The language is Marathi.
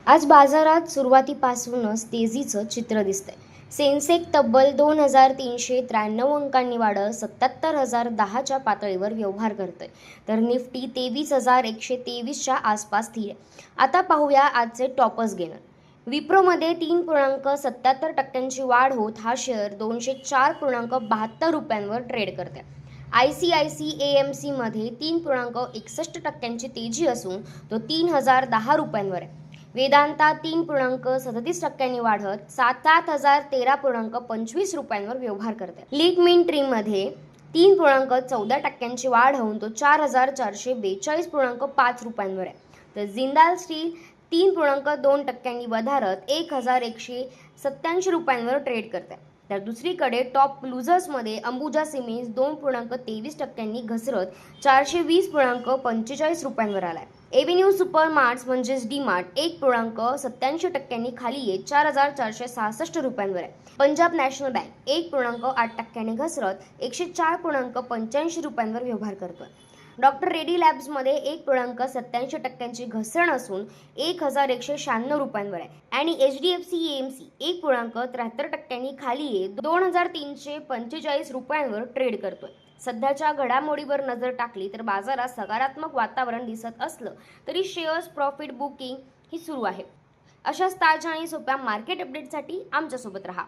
आज बाजारात सुरुवातीपासूनच तेजीचं चित्र दिसतंय. सेन्सेक्स तब्बल 2393 अंकांनी वाढत 77,010च्या पातळीवर व्यवहार करतोय, तर निफ्टी 23,123च्या आसपास स्थिर आहे. आता पाहूया आजचे टॉपर्स गेनर. विप्रोमध्ये 3.77% वाढ होत हा शेअर 204.72 रुपयांवर ट्रेड करते. ICICI मध्ये 3.61% तेजी असून तो 3,010 रुपयांवर आहे. वेदांता 3.37% वाढत 7,013.25 रुपयांवर व्यवहार करते. लीट ट्रीमध्ये 3.14% वाढ होऊन तो 4,442.5 रुपयांवर आहे. तर जिंदाल स्टील 3.2% वधारत 1,187 रुपयांवर ट्रेड करते. तर दुसरीकडे टॉप लुझर्समध्ये अंबुजा सिमेंट्स 2.23% घसरत 420.45 रुपयांवर आलाय. एव्हेन्यू सुपर मार्ट्स म्हणजेच डी मार्ट 1.87% खाली येत 4,466 रुपयांवर आहे. पंजाब नॅशनल बँक 1.8% घसरत 104.85 रुपयांवर व्यवहार करतोय. डॉक्टर रेडी लॅब्समध्ये 1.87% घसरण असून 1,196 रुपयांवर आहे. आणि HDFC AMC 1.73% खाली येत 2,345 रुपयांवर ट्रेड करतोय. सध्याच्या घडामोडीवर नजर टाकली तर बाजारात सकारात्मक वातावरण दिसत असलं तरी शेअर्स प्रॉफिट बुकिंग ही सुरू आहे. अशाच ताज्या आणि सोप्या मार्केट अपडेटसाठी आमच्यासोबत रहा.